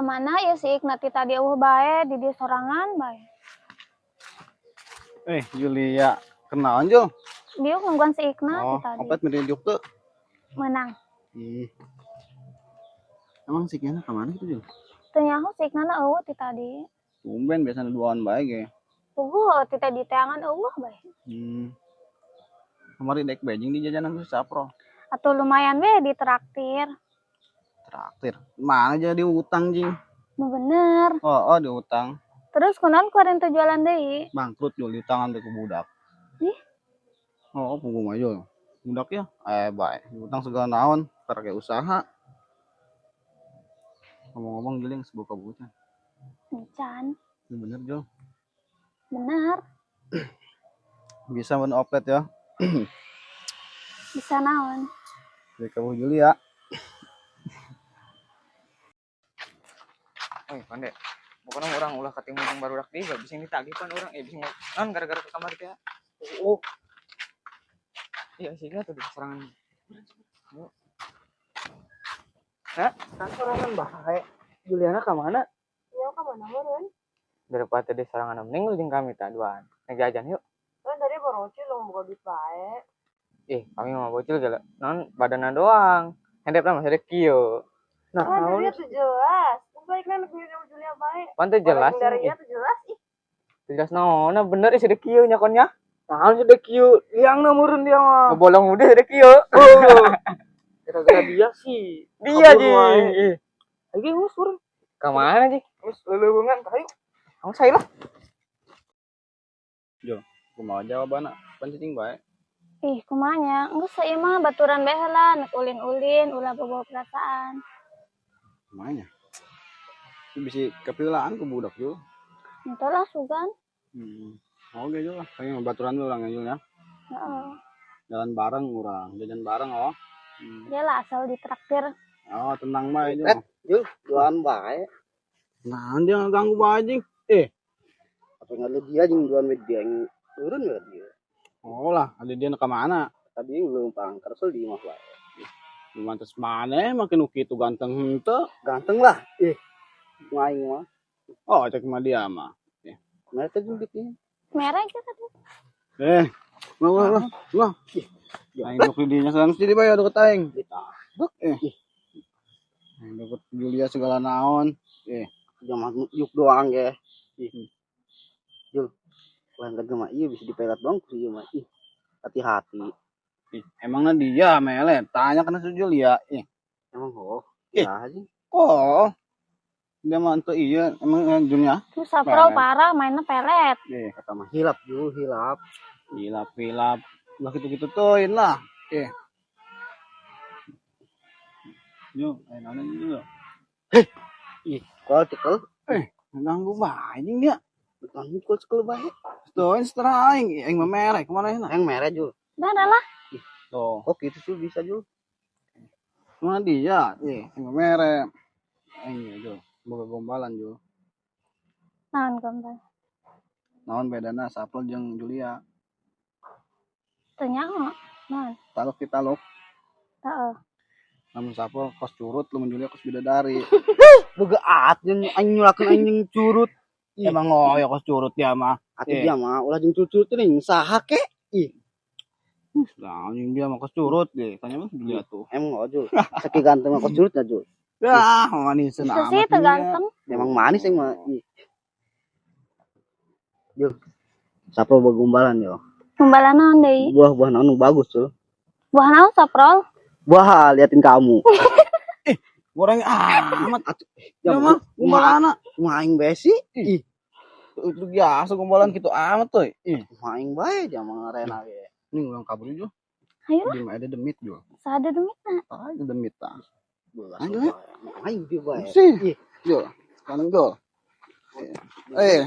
kemana ya si Ignati tadi bae di dia sorangan bae. Julia, kenalan Jo? Dia ngungguan si Ignati tadi. Opet merinjuk tuh. Menang. Emang si Kiana kemana gitu Jo? Ternyata si Ignati ti tadi. Tumben biasanya duaan baik ya. Ti tadi teangan bae. Kemarin dek bejing di jajanan tuh sapro. Atau lumayan di traktir. Traktir. Mana jadi utang jing? Bener. Oh di utang. Terus kunaon kemarin tuh jualan deui? Bangkrut Jo di tangan tuh ke budak. Ih. Punggung aja. Budak ya. Baik. Utang segala naon, pakai usaha. Ngomong-ngomong Juling sebuka buka. Encan. Ini bener Jo. Bener. Bisa men oplet ya. Bisa naon? Dari kamu Julia. Pandai. Bukan orang ulah ketemu yang baru dak dia bisa ditagih pan orang bisa kan gara-gara ke kamar teh. Iya sih tuh di serangan. Kan serangan bae. Juliana ka mana? Ya ka mana meureun? Daripada di serangan mending jeung kami tah duaan. Ngejajan yuk. Kan tadi borocil lo buka duit bae. Kami mah bocil gala. Non badanna doang. Hendep mah sedek kieu. Nah, Kan tadi jelas. Baiknya lebih Julia bae. Pan teh jelas. Darinya tuh jelas ih. Jelas naon bener sedek kieu nyakonnya. Naon sedek kieu? Liangna meureun dia mah. Bolong udah sedek kieu. Gara-gara dia sih. Dia ji. Lagi us turun. Ka mana ji? Us leuleungan ayo. Ang saya lah. Jo, kumaha jawabanna? Penting bae. Ih, kumanya? Enggeus saya mah baturan bae heula, nek ulin-ulin, ulah bawa perasaan. Kumanya? Bisa kepilaan ke budak Jo. Itulah sugan. Oke Jo lah. Kayak baturan lu orang ya. Heeh. Jalan bareng orang, jajan bareng Iyalah asal ditraktir. Tenang bae Jo. Yuk, jualan bae. Nah, dia ganggu bae anjing. Apa nggak dia jeung jualan media yang turun ya dia. Lah, ada dia ke mana? Tadi belum pangker di mah bae. Lumantes mana makin kitu ganteng henteu. Ganteng lah. Maing mah. Cek mah dia mah. Mereka jembitnya. Merah kita tuh. Lah. Aing dok di dinya sedang sendiri bae deket aing. Aing deket Julia segala naon. Jangan yuk doang ya. Yuk. Lain mah iya bisa dipelat doang sih mah. Hati-hati. Emangnya dia melet. Tanya kena si Julia. Emang ya sih. Dia mah ente iya emang Julia. Terus sapro parah mainnya pelet. Kata mah hilap juga hilap. Hilap. Lah gitu-gitu tuin lah. Yo, naon juga. Kalau cekel. Ganggu bae anjing dia. Ganggu kalau cekel bae. Tuh, setelah aing mah merek kemana ya? Yang merah juga. Dah lah. Tuh. Gitu sih bisa juga. Mana dia? Aing mah merek. Aing jo, boga gombalan jo. Naon gombal? Naon bedana Sapro jeung Julia? Teu nyaho. Naon? Taluk di taluk. Heeh. Namun Sapro kos curut, lamun Julia kos bidadari. Boga aing nyulakeun aing curut. Emang ya kos curut dia mah. Atuh dia mah ulah jeung curut teh saha ke? Nah, anjing dia mah kos curut deh. Tanya mah Julia tuh. Emang Jo. Saking ganteng mah kos curut aja. Manis Itu amat. sih terganteng. Emang manis mah. Yo. Sapro begumbalan yo. Gombalan naon deui? Buah-buah naon bagus tuh. Buah naon saprol? Buah liatin kamu. Goreng amat. Ya mah gombalana. Maing besi. Itu biasa gombalan gitu amat tuh. Maing bae dia mah rena ge. Ini ulang kabur jo. Ayo. Di ada demit jo. Sada demitna. Ada demit tah. Ayo. Maing dia bae. Sih. Jo. Kaneng jo.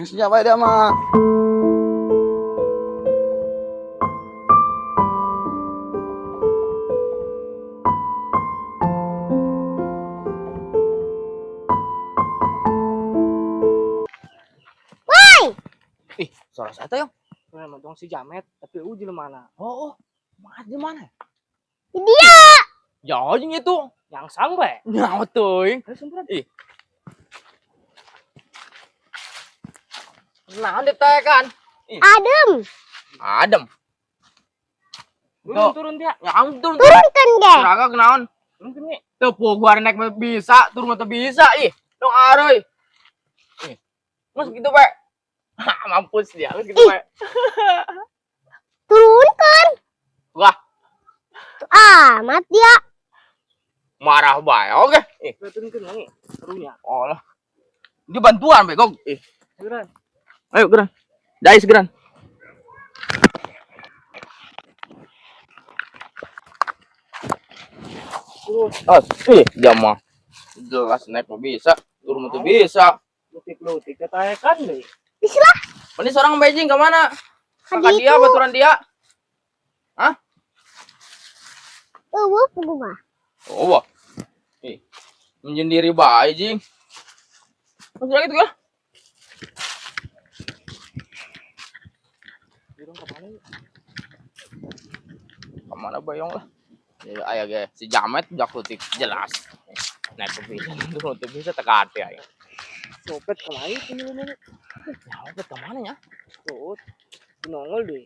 Sejak bae dia mah. Suara saya tuh, Yang dong si Jamet, tapi uji mana? Mat di mana? Dia. Ya, itu yang sampai. Nyawa tuh. Nah, ditekan. Adem. Adem. Turun dia. Ya, kamu turun. Turunkan ge. Kagak kenaon. Turun nih. Tuh, gua naik bisa, turun mah bisa. Ih, dong aroy. Ih. Mas gitu, Pak. Mampus dia, mas gitu, Pak. Turunkan. Wah, Amat dia. marah bae. Oke. Ih, turunkan nih. Serunya. Oh lah. Dia bantuan, Bego. Ih. Geran. Ayo, geran. Dais geran. Oh, dia mah jelas naik mah bisa, turun mah bisa. Lutik-lutik ketayakan deh. Bislah. Ini seorang Beijing kemana? Kakak Tadi dia, itu. baturan dia. Hah? Gua. Oh, wah. Ih, menyendiri Beijing. Masih lagi tuh ya? Kemana bayong lah? Ya, ayo guys, si Jamet jak lutik jelas. Naik ke bisa, turun ke bisa tekati ayo. Copet kemana ini? Ya, copet kemana ya? Tuh, nongol deh.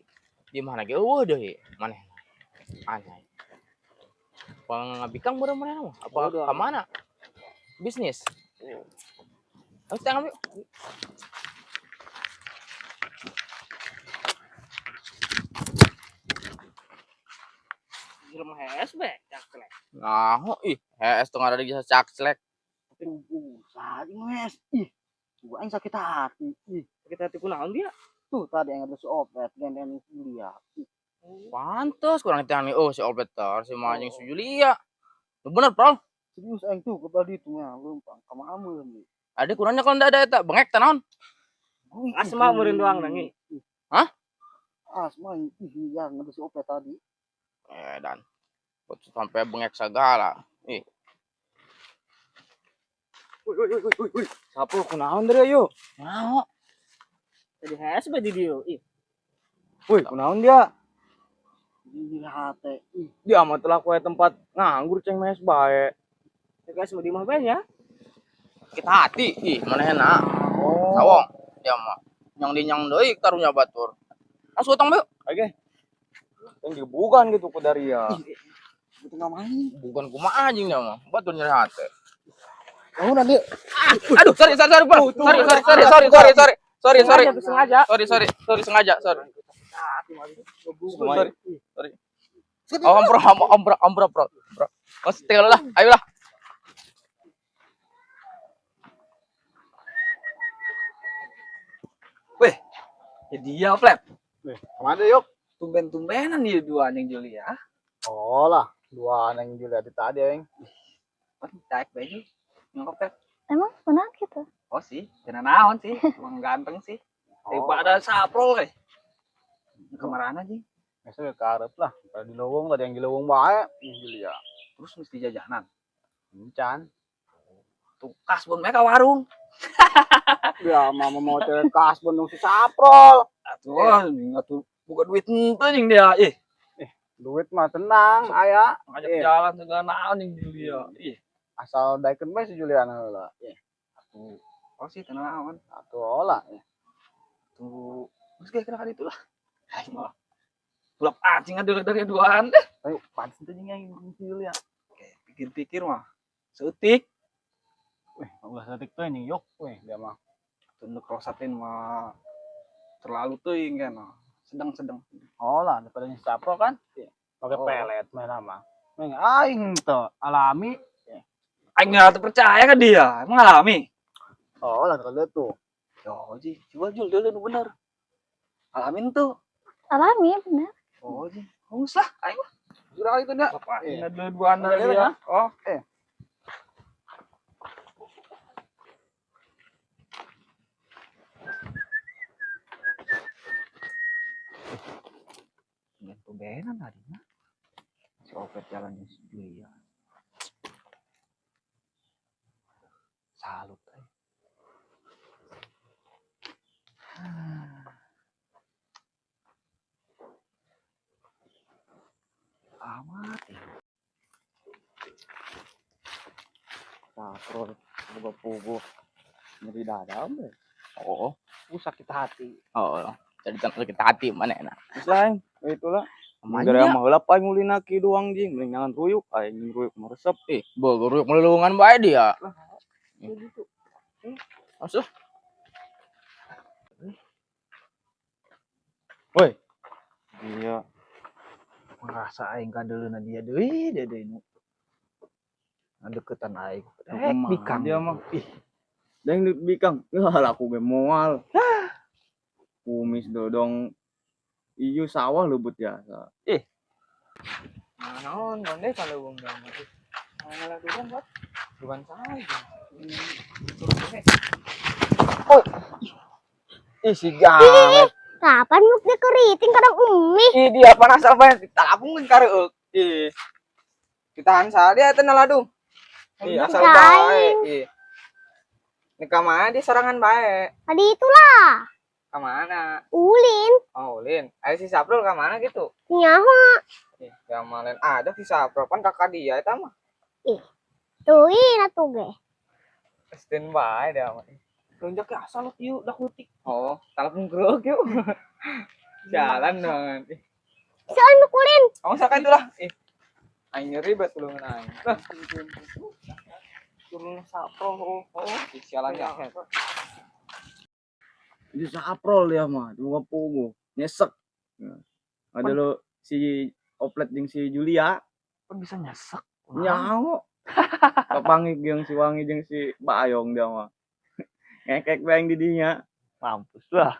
Di mana ge? Deh. Mana? Aneh. Pengabikang mudah-mudahan mah. Apa ke mana? Bisnis. Ayo kita ngambil. Rumah HSB, caklek. Nah, ih, HS tuh ada di caklek. Tapi usah Mas. Ih, gua aing sakit hati. Ih, Sakit hati kunaon dia? tuh tadi yang ada si Opet gandeng Julia. Ih, Pantes kurang ditanya nih. Oh, si Albetar, si Manjing, si Julia. Bener, Bro. serius aing tuh ke tadi tuh ya, lumpang ka amun nih. Ada kurangnya kalau ndak ada eta bengek tanaon. Asma meureun doang nangi. Hah? Asma ih yang ada si Opet tadi. Dan sampai bengek segala. Ih. Woi. Sapu kunaon deui ayo? Naon? Tadi HSB di dia. Ih. Woi, kunaon dia? Di hate. Ih, Dia mah telah kue tempat nganggur ceng mes bae. Guys, mau di mah ya? Kita hati, ih mana enak. Oh. Sawong, dia mah. Yang dinyang deui karunya batur. Langsung utang yuk. Oke. Yang bukan gitu ku dari ya. itu enggak main. Bukan kumaha anjing dia mah. Batur nyeri hati. Oh, nanti Aduh, sorry, Bro. Sorry, sengaja. Sorry. Om bro. Mas tinggal lah, ayolah. Weh, jadi ya, Flap. Kemana yuk? Tumben-tumbenan nih dua anjing Julia. Oh lah, dua neng Julia di tadi yang. Taek baju. Nyokap Flap. Emang benar gitu? Oh sih, kena naon sih. Emang ganteng sih. Daripada saprol kemarahan aja. Biasanya karep lah. Kalau di lowong tadi yang di lowong bae, Julia. Terus mesti jajanan. Encan. Tuh kasbon mereka warung. Ya mama mau cewek kasbon dong si saprol. Atuh buka duit ente anjing dia. Duit mah tenang, aya. Ngajak jalan segala naon yang Julia. Asal daikeun bae si Juliana heula. Atuh. Oh sih tenang naon. Atuh olah. Tuh. Terus kayak kena itu lah. Aing mah. Bulap anjing dari duaan deh. Ayo, pantes teh yang si Julia. Oke, pikir-pikir mah. Seutik. Weh, ulah satik teh nih yok, weh dia mah. Tunduk rosatin mah terlalu teuing kan. Sedang. Olah daripada si saprol kan. Pakai pelet mah mah. Meng aing teh alami. Aing enggak percaya kan dia. Mengalami. Olah kalau tuh. Yo, Ji, coba Jul dulu bener. Alamin tuh. Alami benar. Oh, Ji. Bagus lah, ayo. Sudah kali itu dah. Bapak, ini ada dua anak Ada dia. ya? Oh, ini tumbenan tadi mah. Si Opet jalan di Julia. Salut, amat ya. Saprol, pugo nyeri dada deh. Oh, sakit hati. Oh, jadi kan sakit hati mana enak. Selain itulah. Gara mah heula paling ulin aki doang jing, mending jangan ruyuk, aing ruyuk meresep. Guru melulungan bae dia. Gitu. Asuh. Woi. Iya. Merasa aing kadeleuna dia deui nu. Deketan aing. Bikang dia mah. Ih. Deng bikang. Ya laku ge moal. Kumis dodong ieu sawah leubeut biasa. Naon gonde kalau wong mah. Malah dulu buat bukan saya. Oh. Si gamet. Kapan muk dia keriting kadang umi. Dia panas apa? Talapung kan kareueuk. Ditahan dia teh naladung. Asal bae. Ini ka mana dia serangan bae. Tadi itulah. Ka mana? Ulin. Oh, Ulin. Ayo si Saprul ka mana gitu? Nyaho. Ya malen ada si Saprul kan kakak dia eta mah. Tuin atuh ge. Standby dia mah. Lonjak ke asal yuk dah kutik. Oh, talapung geuk yuk. Jalan dong. Soal muk ulin. Kamu saka itulah. Aing ribet belum aing. Lah, turun Saprul. Oh, sialan ya. Di Saprul dia mah, bunga pungu. Nyesek. Ada lo si Oplet jeung si Julia. Kok bisa nyesek? Nyaho. Kapangik jeung si Wangi jeung si Bayong dia mah. Ngekek bae di dinya. Mampus lah.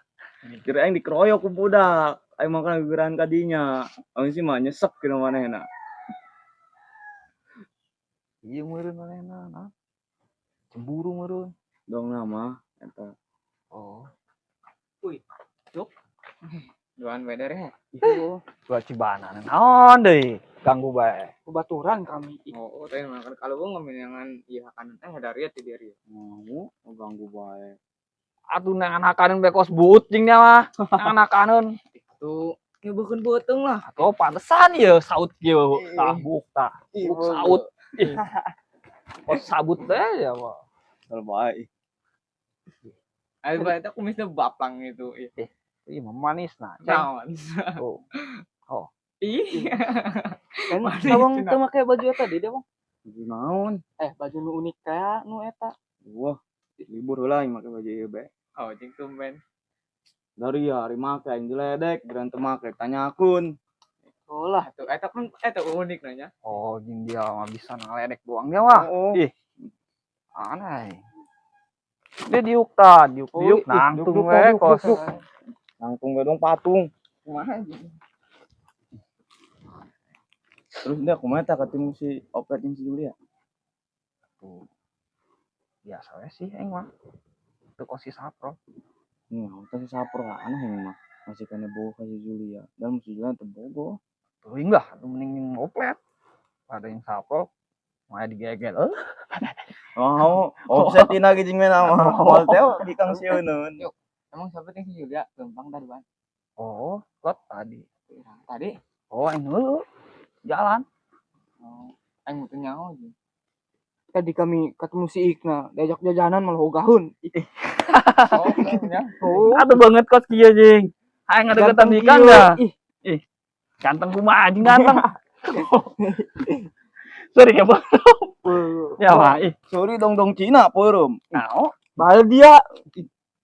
Kira aing dikeroyok ku budak. Aing makan gegeran ka dinya. Aing sih mah nyesek kira manehna. Iya meureun manehna, nah. Cemburu meureun. Dong nama eta. Oh. Uy, cuk. Doan bae dere. Itu dua Cibana naon deui? Ganggu bae. Baturan kami. Oh, teh makan kalau gua ngamenangan ieu hakanan dari ti dia. Mau ganggu bae. Atuh nangan hakanan bae kos buut jeung nya mah. Nangan hakanan. Itu ngeubeukeun beuteung lah. Atuh pantesan ieu saut kieu. Tah buk tah. Buk saut. Kos sabut teh ya mah. Kalau bae. Ayo bae teh kumisnya baplang itu. Ih, manis nah. Naon? Oh. Ih. Kan sabang teu make baju eta di dia, Bang. Baju naon? Baju nu unik kayak nu eta. Wah, libur heula aing make baju ieu bae. Oh, jeung tumben. Dari hari make aing diledek, geran teu make tanyakeun. Oh lah, tuh eta kan eta unik nanya. Oh, jeung dia mah bisa ngaledek doang dia mah. Ih. Aneh. Dia diuk nangtung we kos. Nangtung we dong patung. Kumaha anjing. Terus dia kumaha tah ketemu si Opet jeung si Julia? Tuh. Biasa we sih aing mah. Teu kos si Saprol. Si Saprol aneh yang mah. Masih kena bogo ka si Julia. Dan si Julia teu bogo. Teuing lah, mending Opet. Ada yang Saprol mah digegel. Oh, offset ina ge jeung mena mah. Moal teh bikang sieuneun. Emang siapa yang si Julia? Gampang tadi, Bang. Oh, lot tadi. Tadi? Oh, aing heulu. Jalan. Oh, aing mutu nyaho ge. Tadi kami ketemu si Ikna, diajak jajanan malah ogahun. Oh, ya. Oh, atuh banget kos kieu jeung. Aing ngadeukeutan ikan dah. Ih. Ganteng kumaha anjing ganteng. Sorry ya, Bang. Ya, Pak. Sorry dong Cina, peureum. Naon? Bae dia.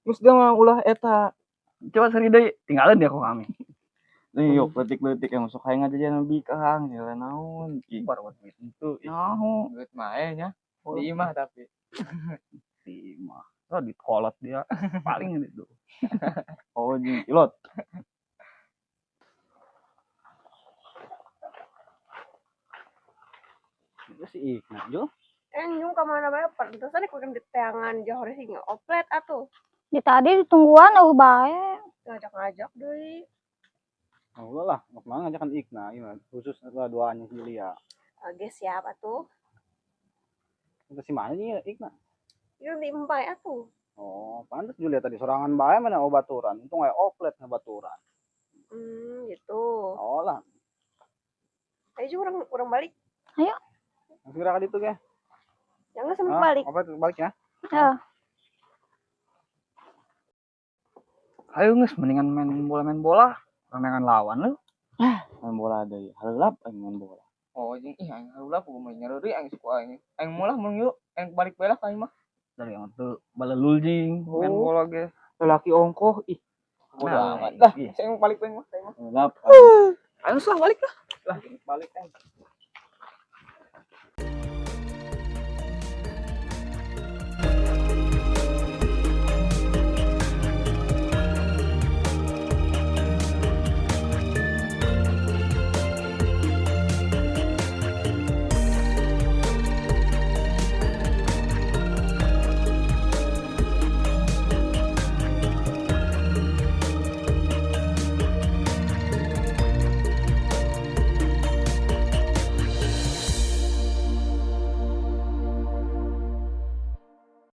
Terus dia mah ulah eta. Coba seri deui, tinggalin dia ku kami. Nih, yuk letik-letik yang masuk aing ngajajan bikang, nilai naon. Baru duit itu. Naon? Duit mah nya. Di imah tapi. Di imah. Oh, dikolot dia. Paling itu. Oh, jeung ilot. Itu si Ikna, Jo. Nyung kemana bae pantesan ikutin di tangan Johor sing Oplet atuh. Di tadi ditungguan bae. Ngajak-ngajak deui. Oh lah, mau ngajakan Ikna, gimana? Khusus duaannya Julia. Oke, siap atuh. Itu si mana nih Ikna? Yuk di empai atuh. Oh, pantas Julia tadi sorangan bae mana baturan. Untung aya Oplet ngebaturan. Gitu. Oh lah. Ayo orang balik. Ayo. Segera ke ditu ge. Jangan sampai balik. Oplet balik ya. Ya. Ayo nges mendingan main bola. Dengan lawan lu. Main bola deh. Halap aing main bola. Oh, jeung ih aing halap gua main nyareureui aing suka aing. Aing molah mun yuk, aing balik belah ka mah. Dari yang tuh balelul jing main bola ge. Lelaki ongkoh ih. Bodoh amat. Lah, saya mau balik mah. Halap. Ayo lah balik lah. Lah, balik kan.